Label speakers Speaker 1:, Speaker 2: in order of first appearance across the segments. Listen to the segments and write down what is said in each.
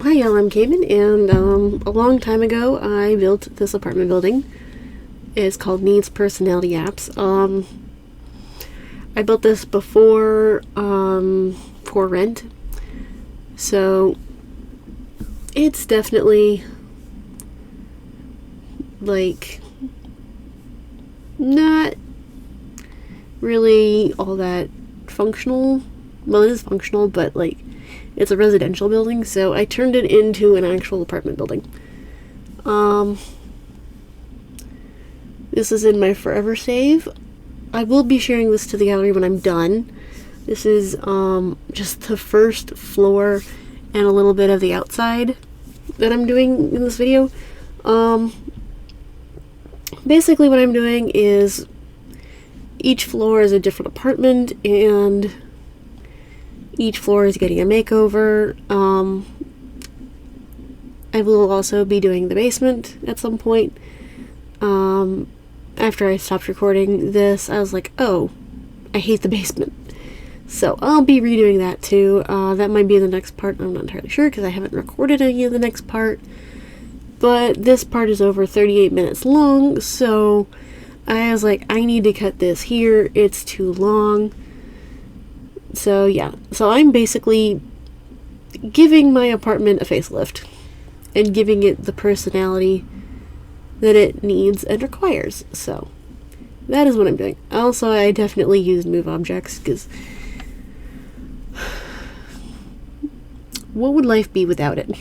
Speaker 1: Hi y'all, I'm Cayman, and a long time ago I built this apartment building. It's called Needs Personality Apps. I built this before for rent, so it's definitely like not really all that functional. Well, it is functional, but like it's a residential building, so I turned it into an actual apartment building. This is in my forever save. I will be sharing this to the gallery when I'm done. This is just the first floor and a little bit of the outside that I'm doing in this video. Basically what I'm doing is each floor is a different apartment, and each floor is getting a makeover. I will also be doing the basement at some point. After I stopped recording this, I was like, oh, I hate the basement. So I'll be redoing that too. That might be the next part. I'm not entirely sure because I haven't recorded any of the next part. But this part is over 38 minutes long, so I was like, I need to cut this here. It's too long. So yeah, so I'm basically giving my apartment a facelift and giving it the personality that it needs and requires. So that is what I'm doing. Also, I definitely used move objects because what would life be without it?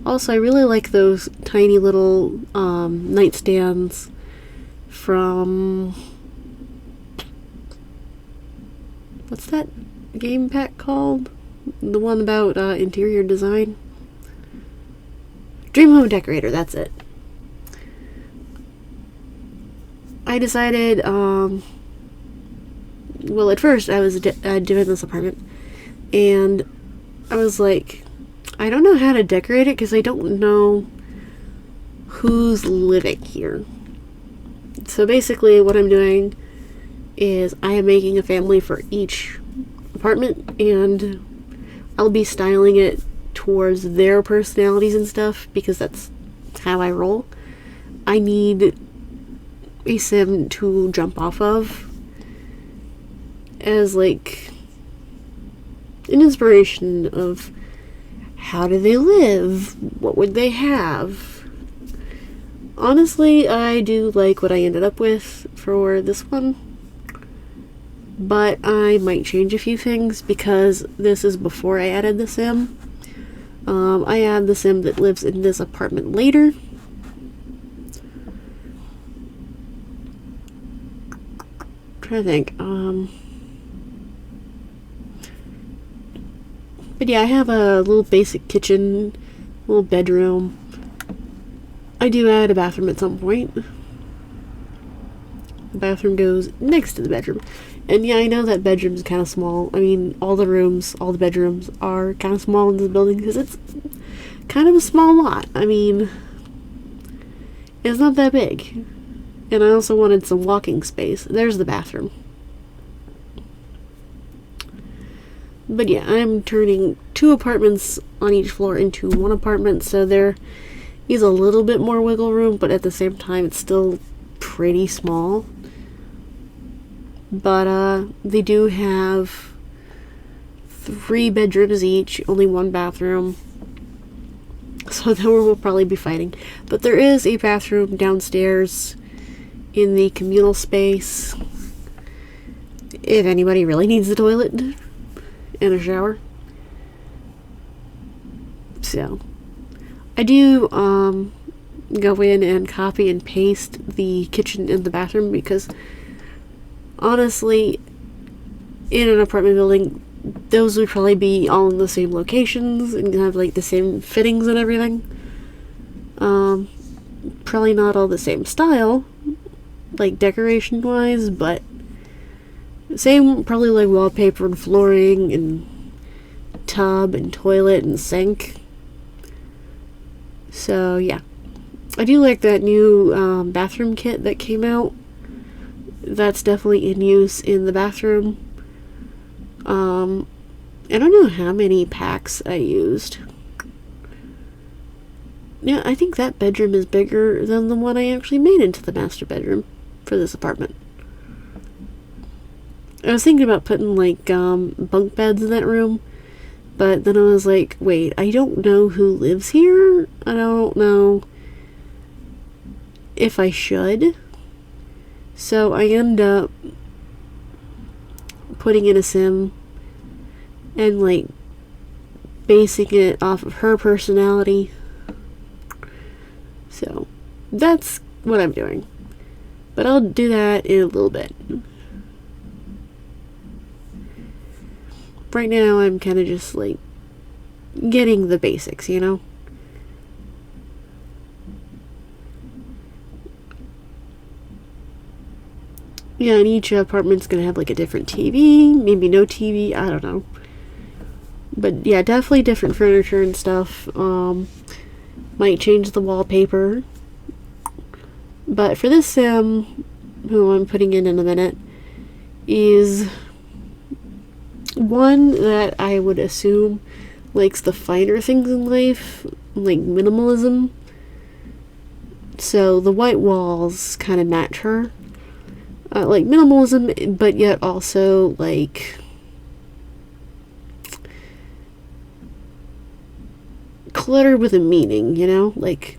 Speaker 1: Also, I really like those tiny little nightstands from... what's that game pack called? The one about interior design? Dream Home Decorator, that's it. I decided, well, at first I was doing this apartment, and I was like, I don't know how to decorate it because I don't know who's living here. So basically what I'm doing is I am making a family for each apartment, and I'll be styling it towards their personalities and stuff because that's how I roll. I need a sim to jump off of as like an inspiration of how do they live, what would they have. Honestly, I do like what I ended up with for this one, but I might change a few things because this is before I added the sim. I add the sim that lives in this apartment later. I'm trying to think. But yeah, I have a little basic kitchen, little bedroom. I do add a bathroom at some point. The bathroom goes next to the bedroom. And yeah, I know that bedroom's kind of small. I mean, all the bedrooms are kind of small in this building because it's kind of a small lot. I mean, it's not that big. And I also wanted some walking space. There's the bathroom. But yeah, I'm turning 2 apartments on each floor into 1 apartment, so there is a little bit more wiggle room, but at the same time it's still pretty small. But they do have 3 bedrooms each, only 1 bathroom. So then we'll probably be fighting. But there is a bathroom downstairs in the communal space if anybody really needs the toilet and a shower. So I do go in and copy and paste the kitchen and the bathroom because honestly, in an apartment building, those would probably be all in the same locations and have like the same fittings and everything. Probably not all the same style, like decoration wise, but same probably like wallpaper and flooring and tub and toilet and sink. So yeah, I do like that new bathroom kit that came out. That's definitely in use in the bathroom. I don't know how many packs I used. Yeah, I think that bedroom is bigger than the one I actually made into the master bedroom for this apartment. I was thinking about putting, like, bunk beds in that room, but then I was like, wait, I don't know who lives here. I don't know if I should. So I end up putting in a sim and, like, basing it off of her personality. So that's what I'm doing. But I'll do that in a little bit. Right now I'm kind of just, like, getting the basics, you know? Yeah, and each apartment's gonna have, like, a different TV, maybe no TV, I don't know. But yeah, definitely different furniture and stuff. Might change the wallpaper. But for this sim, who I'm putting in a minute, is one that I would assume likes the finer things in life, like minimalism. So the white walls kind of match her. Like minimalism, but yet also like clutter with a meaning, you know? Like,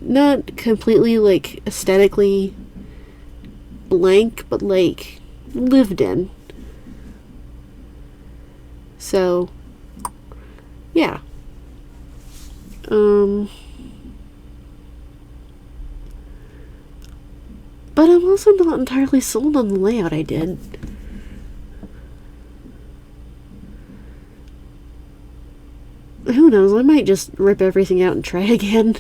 Speaker 1: not completely, like, aesthetically blank, but, like, lived in. So, yeah. But I'm also not entirely sold on the layout I did. Who knows, I might just rip everything out and try again.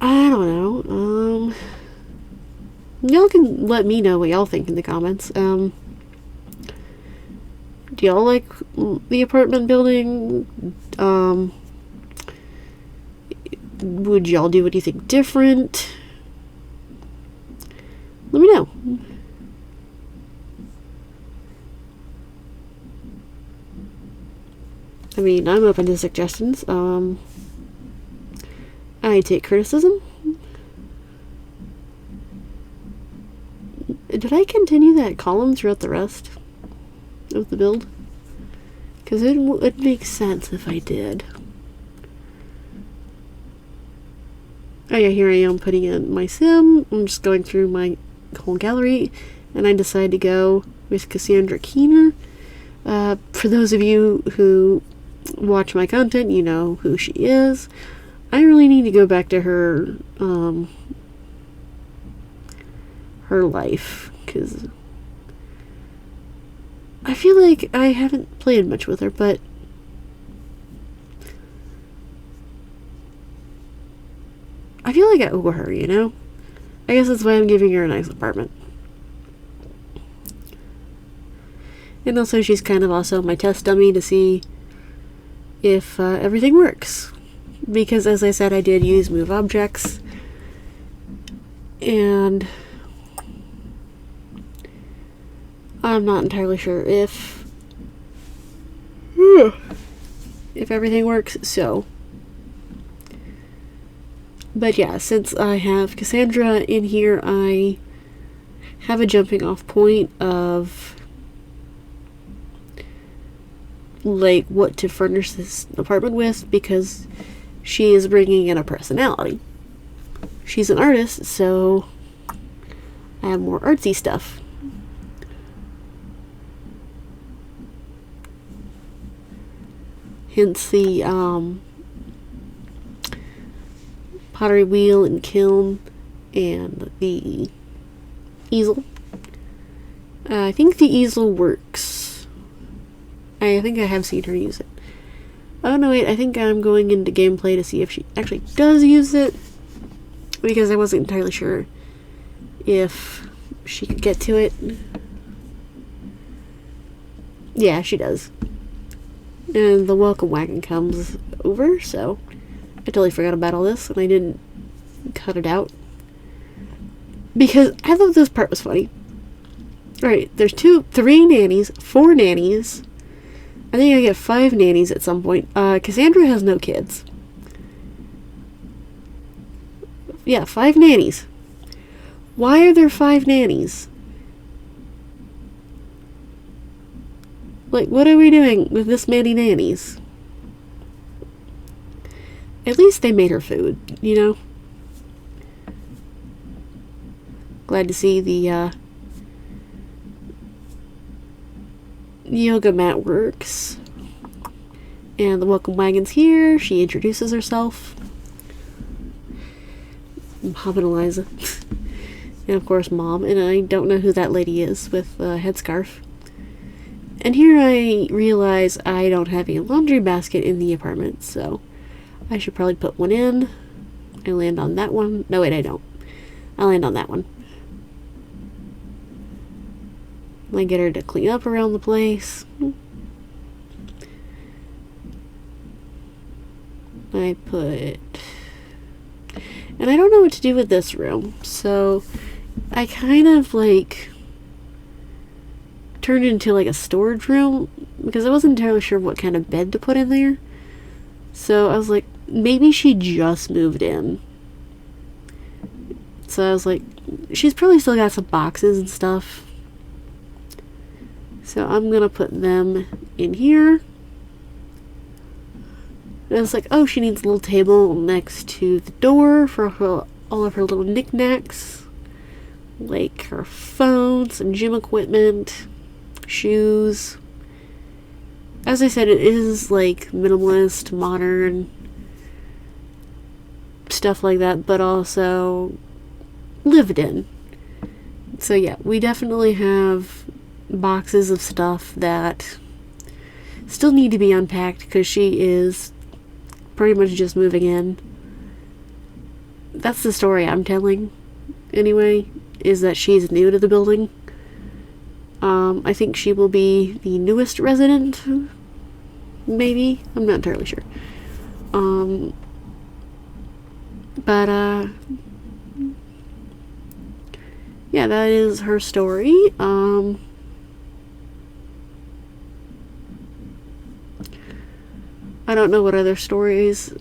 Speaker 1: I don't know. Y'all can let me know what y'all think in the comments. Do y'all like the apartment building? Would y'all do anything different? Let me know. I mean, I'm open to suggestions. I take criticism. Did I continue that column throughout the rest of the build? Because it makes sense if I did. Oh yeah, here I am putting in my sim. I'm just going through my whole gallery, and I decided to go with Cassandra Keener. For those of you who watch my content, you know who she is. I really need to go back to her life, because I feel like I haven't played much with her, but I feel like I owe her, you know? I guess that's why I'm giving her a nice apartment. And also, she's kind of also my test dummy to see if everything works. Because, as I said, I did use move objects. And I'm not entirely sure if everything works, so. But yeah, since I have Cassandra in here, I have a jumping off point of like what to furnish this apartment with, because she is bringing in a personality. She's an artist, so I have more artsy stuff. Hence the pottery wheel and kiln and the easel. I think the easel works. I think I have seen her use it. Oh no, wait, I think I'm going into gameplay to see if she actually does use it, because I wasn't entirely sure if she could get to it. Yeah, she does. And the welcome wagon comes over, so I totally forgot about all this, and I didn't cut it out. Because I thought this part was funny. Right, there's 3 nannies, 4 nannies. I think I get 5 nannies at some point. Cassandra has no kids. Yeah, 5 nannies. Why are there 5 nannies? Like, what are we doing with this many nannies? At least they made her food, you know? Glad to see the yoga mat works. And the welcome wagon's here. She introduces herself. Mom and Eliza. And of course Mom. And I don't know who that lady is with a headscarf. And here I realize I don't have a laundry basket in the apartment, so I should probably put one in. I land on that one. No, wait, I don't. I land on that one. I get her to clean up around the place. I put... And I don't know what to do with this room, so I kind of like turned it into like a storage room because I wasn't entirely sure what kind of bed to put in there. So I was like, maybe she just moved in. So I was like, she's probably still got some boxes and stuff. So I'm gonna put them in here. And I was like, oh, she needs a little table next to the door for all of her little knickknacks. Like her phone, some gym equipment, shoes. As I said, it is like minimalist, modern, stuff like that, but also lived in. So yeah, we definitely have boxes of stuff that still need to be unpacked because she is pretty much just moving in. That's the story I'm telling, anyway, is that she's new to the building. I think she will be the newest resident, maybe? I'm not entirely sure. Yeah, that is her story. I don't know what other stories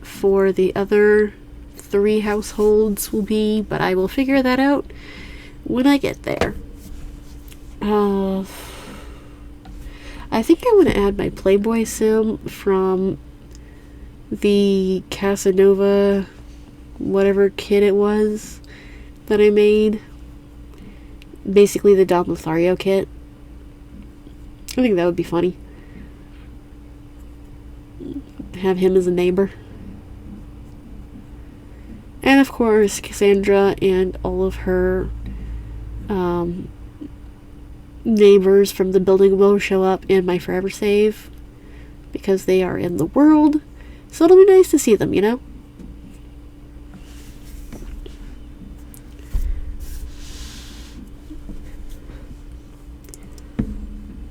Speaker 1: for the other 3 households will be, but I will figure that out when I get there. I think I want to add my Playboy sim from the Casanova whatever kit it was that I made. Basically the Dom Lothario kit. I think that would be funny. Have him as a neighbor. And of course, Cassandra and all of her neighbors from the building will show up in my Forever Save because they are in the world. So it'll be nice to see them, you know?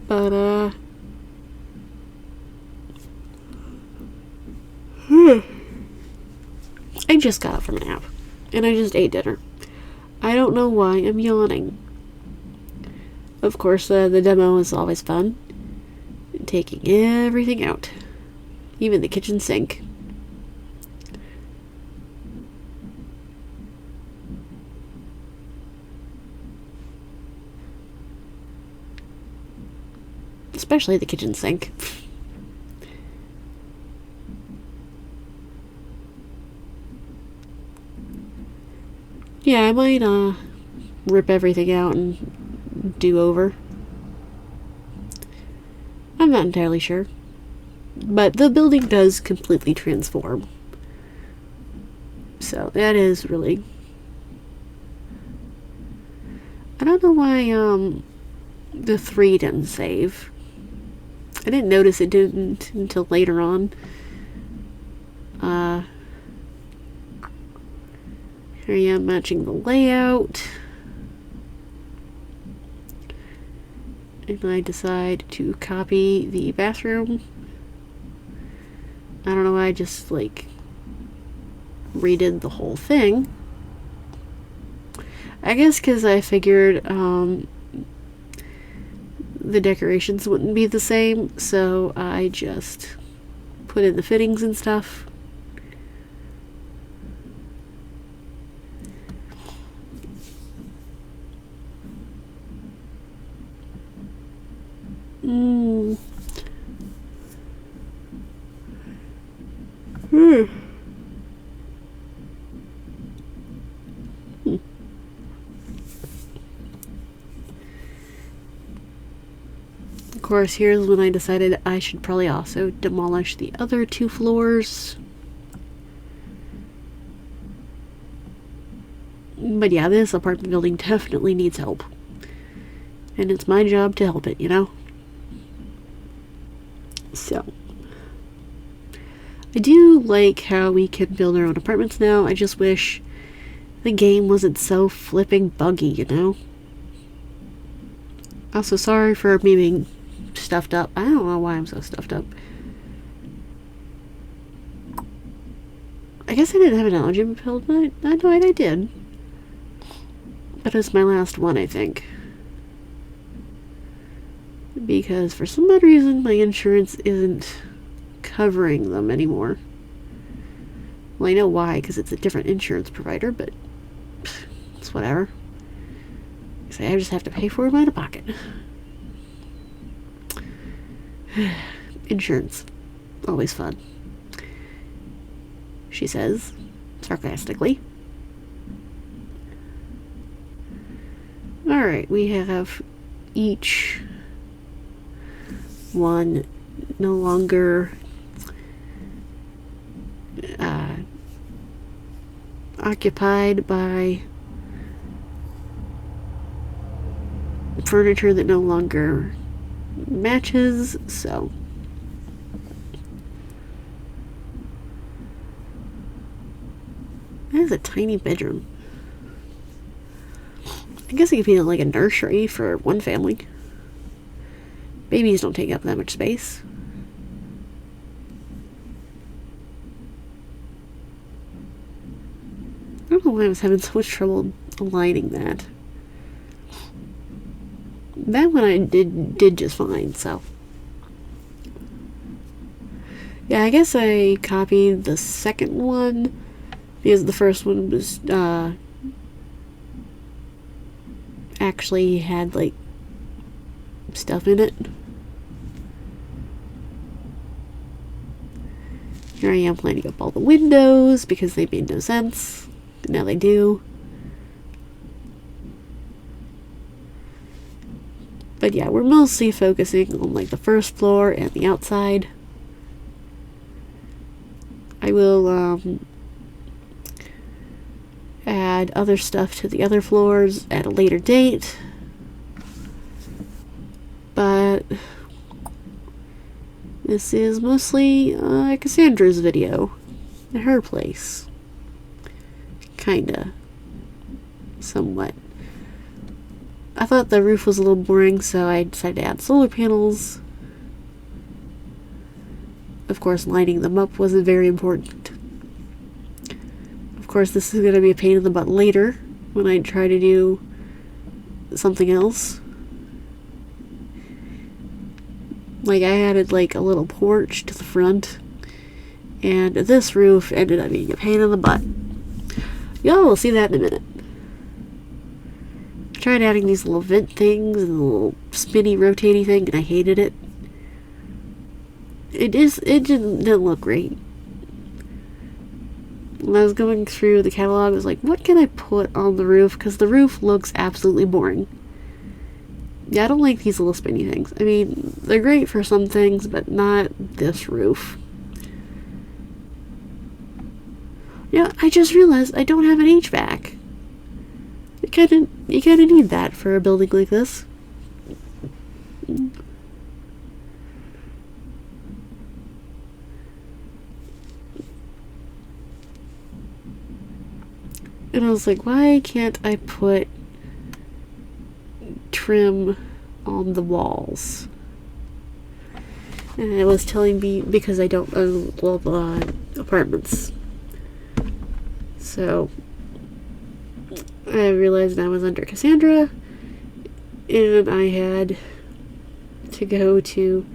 Speaker 1: But, I just got up from a nap. And I just ate dinner. I don't know why I'm yawning. Of course, the demo is always fun. Taking everything out. Even the kitchen sink. Especially the kitchen sink. Yeah, I might rip everything out and do over. I'm not entirely sure. But the building does completely transform. So that is really... I don't know why the 3 didn't save. I didn't notice it didn't until later on. Here I am matching the layout. And I decide to copy the bathroom. I don't know why I just like redid the whole thing. I guess because I figured the decorations wouldn't be the same, so I just put in the fittings and stuff. Of course, here's when I decided I should probably also demolish the other 2 floors. But yeah, this apartment building definitely needs help. And it's my job to help it, you know? So, I do like how we can build our own apartments now. I just wish the game wasn't so flipping buggy, you know? Also, sorry for me being stuffed up. I don't know why I'm so stuffed up. I guess I didn't have an allergy pill, but I know I did. But it's my last one, I think. Because for some odd reason, my insurance isn't covering them anymore. Well, I know why, because it's a different insurance provider, but it's whatever. So I just have to pay for it out of pocket. Insurance. Always fun. She says, sarcastically. Alright, we have each one no longer occupied by furniture that no longer matches, so that is a tiny bedroom. I guess it could be like a nursery for one family. Babies don't take up that much space. I don't know why I was having so much trouble aligning that. That one I did just fine, so. Yeah, I guess I copied the second one because the first one was actually had like stuff in it. Here I am lining up all the windows because they made no sense. Now they do. But yeah, we're mostly focusing on like the first floor and the outside. I will add other stuff to the other floors at a later date. But this is mostly Cassandra's video at her place. Kinda. Somewhat. I thought the roof was a little boring, so I decided to add solar panels. Of course, lining them up wasn't very important. Of course, this is going to be a pain in the butt later when I try to do something else. Like, I added like a little porch to the front, and this roof ended up being a pain in the butt. Y'all will see that in a minute. I tried adding these little vent things and the little spinny rotating thing, and I hated it. It didn't look great. When I was going through the catalog, I was like, what can I put on the roof? Because the roof looks absolutely boring. Yeah, I don't like these little spinny things. I mean, they're great for some things, but not this roof. Yeah, I just realized I don't have an HVAC. You kinda need that for a building like this. And I was like, why can't I put trim on the walls? And it was telling me because I don't own apartments. So I realized I was under Cassandra, and I had to go to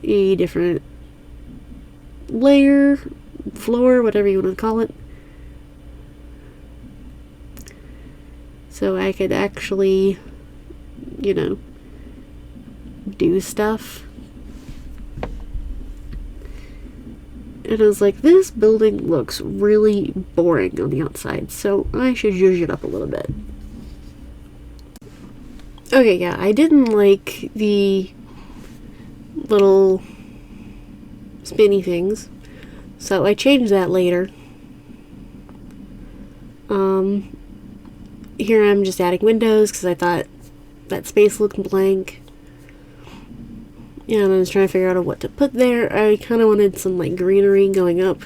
Speaker 1: a different layer, floor, whatever you want to call it, so I could actually, you know, do stuff. And I was like, this building looks really boring on the outside, so I should zhuzh it up a little bit. Okay, yeah, I didn't like the little spinny things, so I changed that later. Here I'm just adding windows because I thought that space looked blank. And I was trying to figure out what to put there. I kind of wanted some like greenery going up,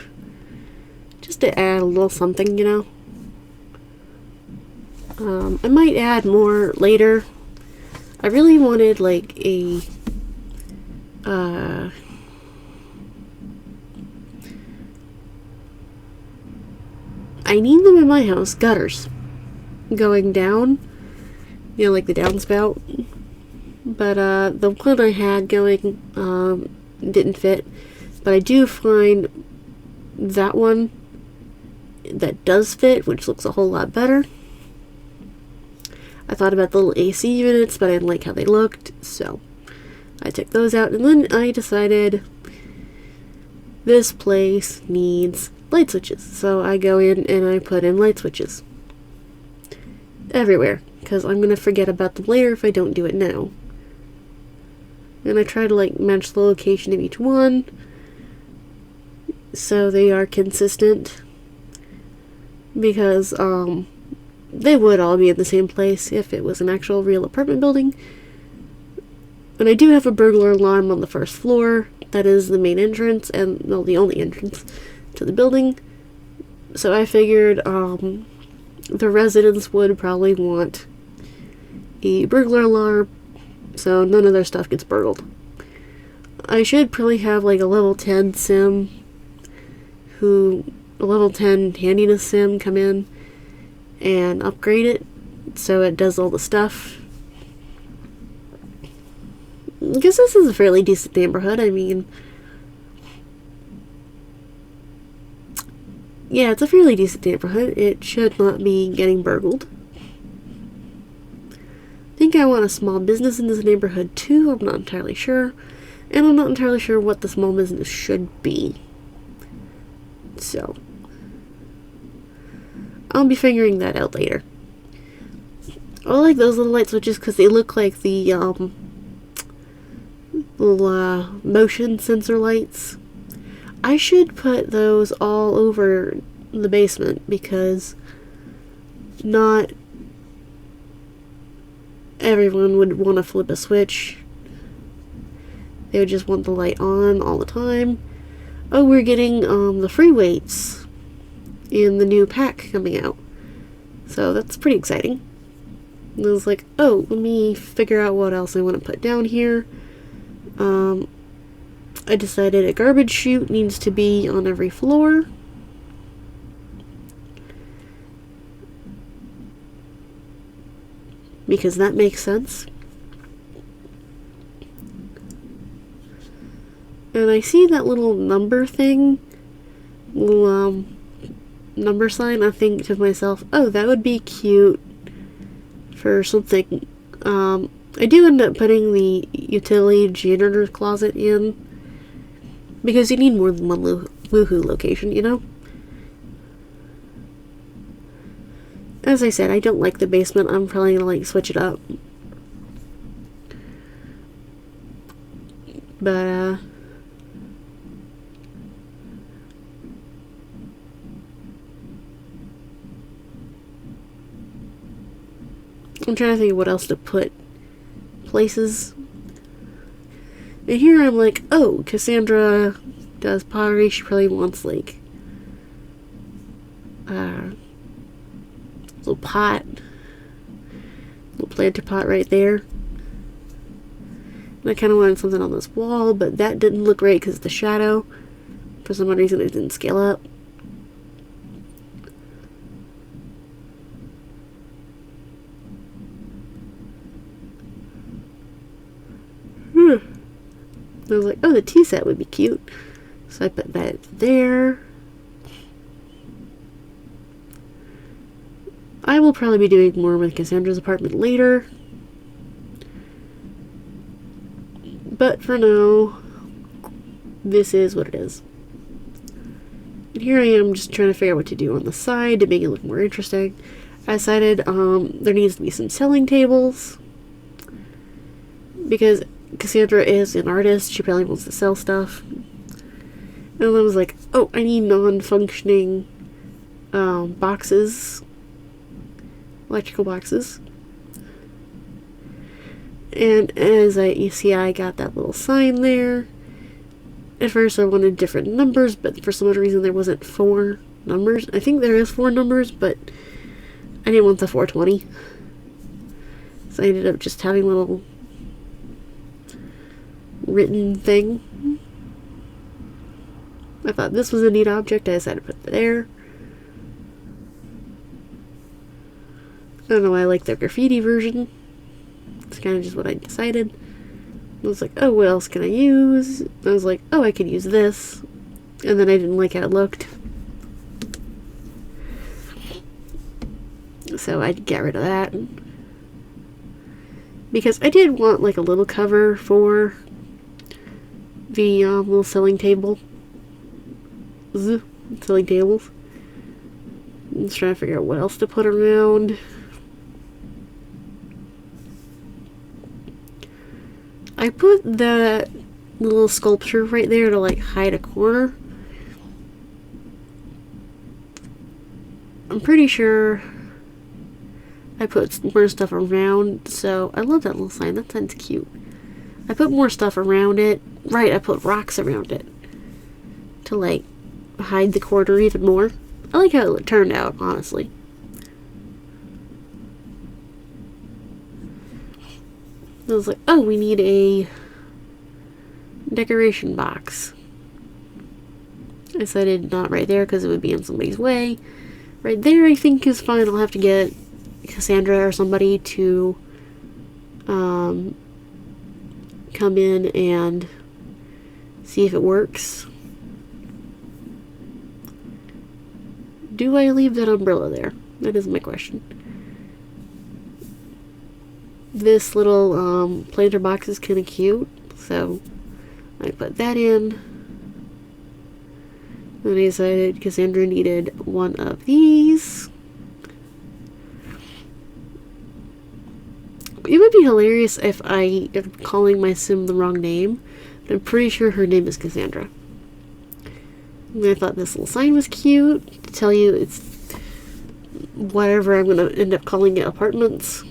Speaker 1: just to add a little something, you know. I might add more later. I really wanted like a I need them in my house, gutters going down, you know, like the downspout. But the one I had going didn't fit. But I do find that one that does fit, which looks a whole lot better. I thought about the little AC units, but I didn't like how they looked, so I took those out. And then I decided this place needs light switches. So I go in and I put in light switches everywhere, because I'm going to forget about them later if I don't do it now. And I try to like match the location of each one so they are consistent, because they would all be in the same place if it was an actual real apartment building. And I do have a burglar alarm on the first floor. That is the main entrance, and well, the only entrance to the building. So I figured the residents would probably want a burglar alarm, so none of their stuff gets burgled. I should probably have like a level 10 sim, a level 10 handiness sim come in and upgrade it so it does all the stuff. Because this is a fairly decent neighborhood. I mean, yeah, it's a fairly decent neighborhood. It should not be getting burgled. I think I want a small business in this neighborhood too. I'm not entirely sure. And I'm not entirely sure what the small business should be. So I'll be figuring that out later. I like those little light switches because they look like the little motion sensor lights. I should put those all over the basement, because not everyone would want to flip a switch. They would just want the light on all the time. Oh, we're getting the free weights in the new pack coming out, so that's pretty exciting. And I was like, oh, let me figure out what else I want to put down here. I decided a garbage chute needs to be on every floor. Because that makes sense. And I see that little number thing, little number sign. I think to myself, oh, that would be cute for something. I do end up putting the utility janitor's closet in, because you need more than one woohoo location, you know? As I said, I don't like the basement. I'm probably gonna like switch it up. But I'm trying to think of what else to put places. And here I'm like, oh, Cassandra does pottery. She probably wants like little pot, little planter pot right there. And I kind of wanted something on this wall, but that didn't look right because of the shadow. For some reason it didn't scale up. I was like, oh, the tea set would be cute. So I put that there. I will probably be doing more with Cassandra's apartment later. But for now, this is what it is. And here I am just trying to figure out what to do on the side to make it look more interesting. I decided there needs to be some selling tables. Because Cassandra is an artist, she probably wants to sell stuff. And I was like, oh, I need non-functioning boxes. Electrical boxes. And as you see, I got that little sign there. At first I wanted different numbers, but for some odd reason there wasn't 4 numbers. I think there is 4 numbers, but I didn't want the 420. So I ended up just having a little written thing. I thought this was a neat object. I decided to put it there. I don't know why I like the graffiti version. It's kind of just what I decided. I was like, oh, what else can I use? I was like, oh, I could use this. And then I didn't like how it looked. So I got rid of that. Because I did want like a little cover for the little selling table. Selling tables. I'm just trying to figure out what else to put around. I put that little sculpture right there to like hide a corner. I'm pretty sure I put more stuff around, so I love that little sign. That sign's cute. I put more stuff around it. Right, I put rocks around it to like hide the corner even more. I like how it turned out, honestly. I was like, oh, we need a decoration box. I decided not right there because it would be in somebody's way. Right there I think is fine. I'll have to get Cassandra or somebody to come in and see if it works. Do I leave that umbrella there? That is my question. This little planter box is kind of cute, so I put that in. Then I decided Cassandra needed one of these. It would be hilarious if I am calling my sim the wrong name, but I'm pretty sure her name is Cassandra. And I thought this little sign was cute to tell you it's whatever I'm going to end up calling it, apartments.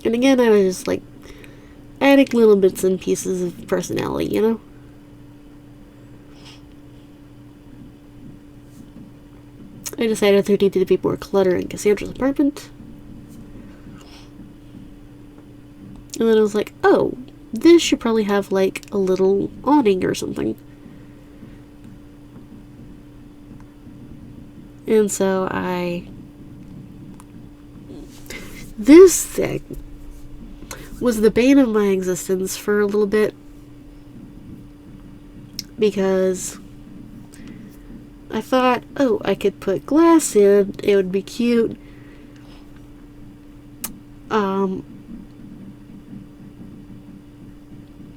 Speaker 1: And again, I was just like adding little bits and pieces of personality, you know? I decided there needed to be more clutter in Cassandra's apartment. And then I was like, oh, this should probably have like a little awning or something. And so this thing was the bane of my existence for a little bit, because I thought, oh, I could put glass in, it would be cute.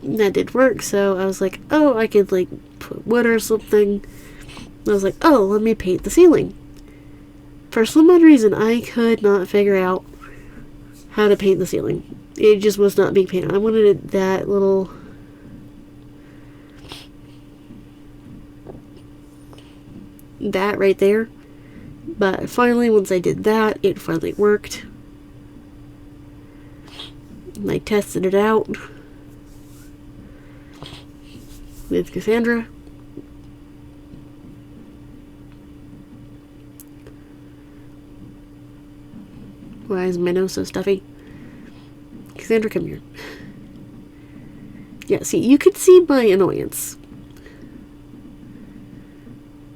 Speaker 1: That did work, so I was like, oh, I could like put wood or something. I was like, oh, let me paint the ceiling. For some odd reason, I could not figure out how to paint the ceiling. It just was not being painted. I wanted that little that right there. But finally, once I did that, it finally worked. And I tested it out with Cassandra. Why is my nose so stuffy? Cassandra, come here. Yeah, see, you could see my annoyance.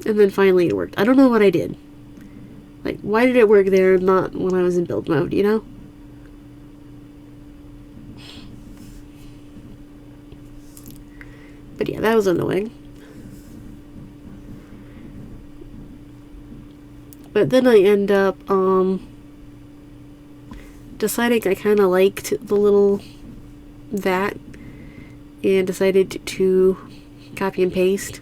Speaker 1: And then finally it worked. I don't know what I did. Like, why did it work there and not when I was in build mode, you know? But yeah, that was annoying. But then I end up, deciding I kind of liked the little vat and decided to copy and paste.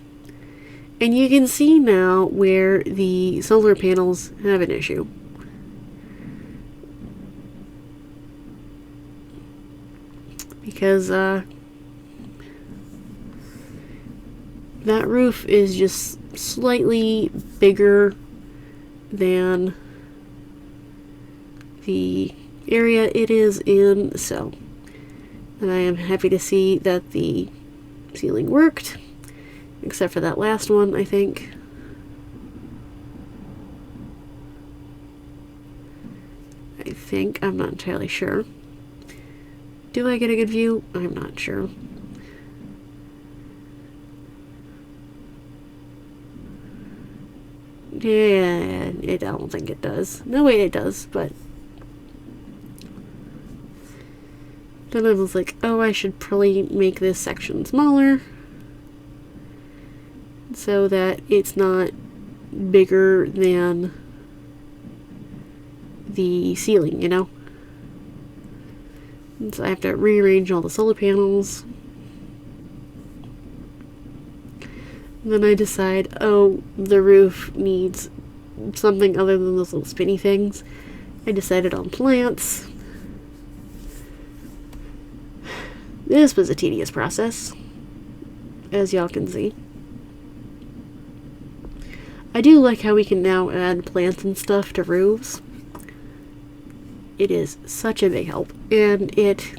Speaker 1: And you can see now where the solar panels have an issue. Because, that roof is just slightly bigger than the area it is in, so. And I am happy to see that the ceiling worked. Except for that last one, I think. I'm not entirely sure. Do I get a good view? I'm not sure. Yeah, I don't think it does. No, wait, it does, but then I was like, oh, I should probably make this section smaller so that it's not bigger than the ceiling, you know? And so I have to rearrange all the solar panels. And then I decide, oh, the roof needs something other than those little spinny things. I decided on plants. This was a tedious process, as y'all can see. I do like how we can now add plants and stuff to roofs. It is such a big help, and it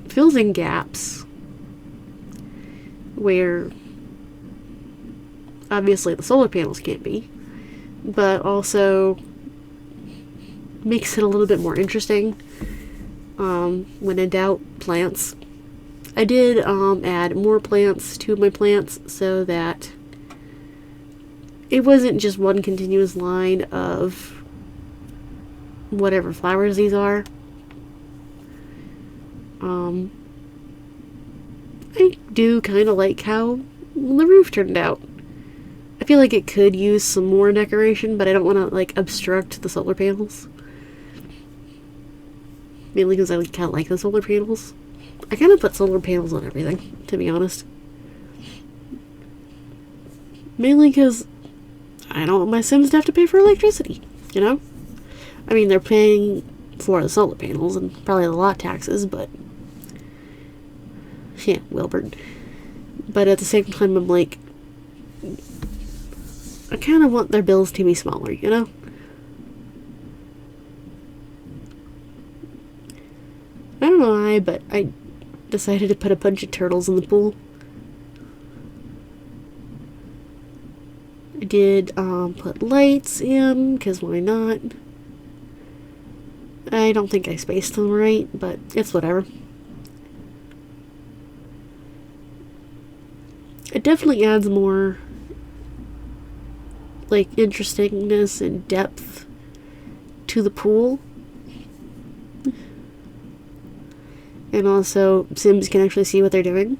Speaker 1: fills in gaps where obviously the solar panels can't be, but also makes it a little bit more interesting. When in doubt, plants. I did add more plants to my plants so that it wasn't just one continuous line of whatever flowers these are. I do kind of like how the roof turned out. I feel like it could use some more decoration, but I don't want to, like, obstruct the solar panels. Mainly because I kind of like the solar panels. I kind of put solar panels on everything, to be honest. Mainly because I don't want my Sims to have to pay for electricity, you know? I mean, they're paying for the solar panels and probably the lot taxes, but yeah, Wilbert. But at the same time, I'm like, I kind of want their bills to be smaller, you know? I don't know why, but I decided to put a bunch of turtles in the pool. I did put lights in, because why not? I don't think I spaced them right, but it's whatever. It definitely adds more, like, interestingness and depth to the pool. And also, Sims can actually see what they're doing.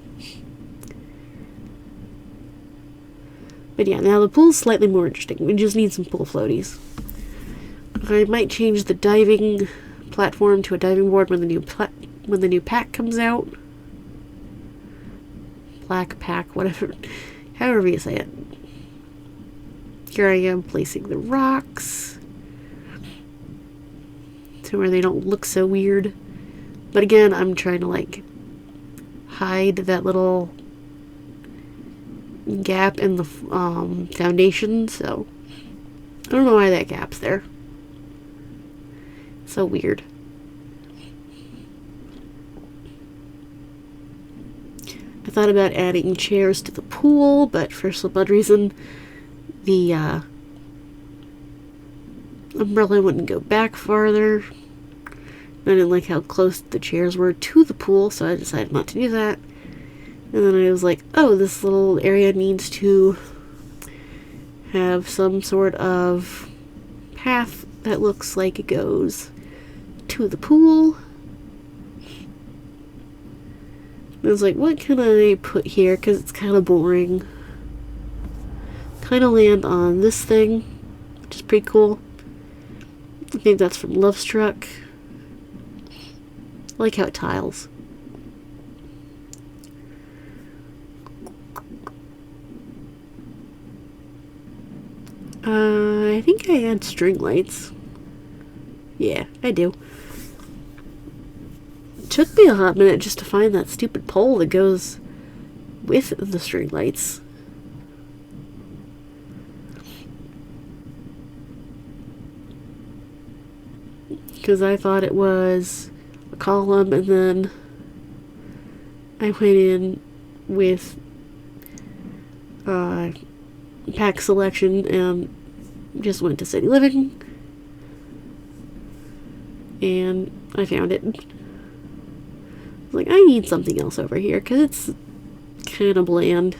Speaker 1: But yeah, now the pool's slightly more interesting. We just need some pool floaties. I might change the diving platform to a diving board when the new pack comes out. Black pack, whatever. However you say it. Here I am placing the rocks to where they don't look so weird. But again, I'm trying to, like, hide that little gap in the foundation, so I don't know why that gap's there. So weird. I thought about adding chairs to the pool, but for some odd reason, the umbrella wouldn't go back farther. I didn't like how close the chairs were to the pool, so I decided not to do that. And then I was like, oh, this little area needs to have some sort of path that looks like it goes to the pool. I was like, what can I put here? Because it's kind of boring. Kind of land on this thing, which is pretty cool. I think that's from Lovestruck. I like how it tiles. I think I had string lights. Yeah, I do. It took me a hot minute just to find that stupid pole that goes with the string lights. Because I thought it was a column, and then I went in with pack selection and just went to City Living, and I found it. I was like, I need something else over here because it's kind of bland.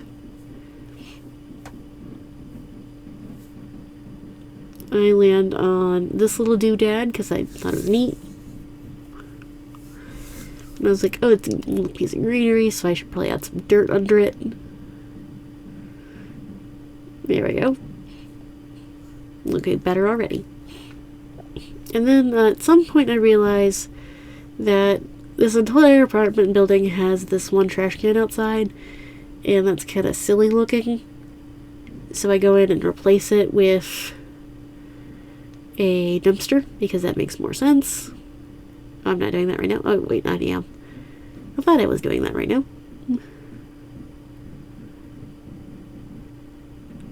Speaker 1: I land on this little doodad because I thought it was neat. And I was like, oh, it's a little piece of greenery, so I should probably add some dirt under it. There we go. Looking better already. And then at some point I realized that this entire apartment building has this one trash can outside, and that's kind of silly looking. So I go in and replace it with a dumpster because that makes more sense. I'm not doing that right now. Oh, wait, I am. I thought I was doing that right now.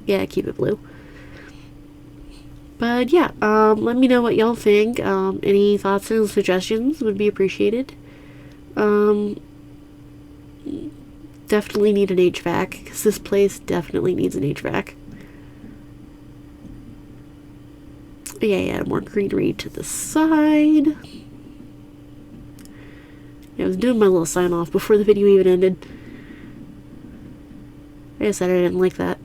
Speaker 1: Yeah, keep it blue. But yeah, let me know what y'all think. Any thoughts and suggestions would be appreciated. Definitely need an HVAC, because this place definitely needs an HVAC. Yeah, more greenery to the side. Yeah, I was doing my little sign off before the video even ended. I decided I didn't like that.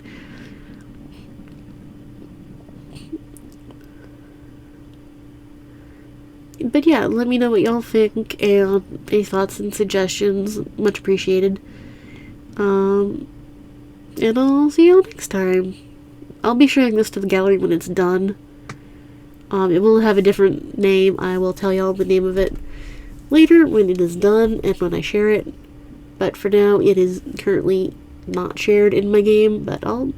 Speaker 1: But yeah, let me know what y'all think and any thoughts and suggestions. Much appreciated. And I'll see y'all next time. I'll be sharing this to the gallery when it's done. It will have a different name. I will tell y'all the name of it later when it is done and when I share it. But for now, it is currently not shared in my game. But I'll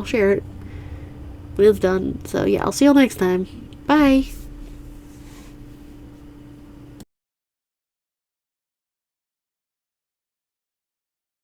Speaker 1: share it when it's done. So yeah, I'll see y'all next time. Bye!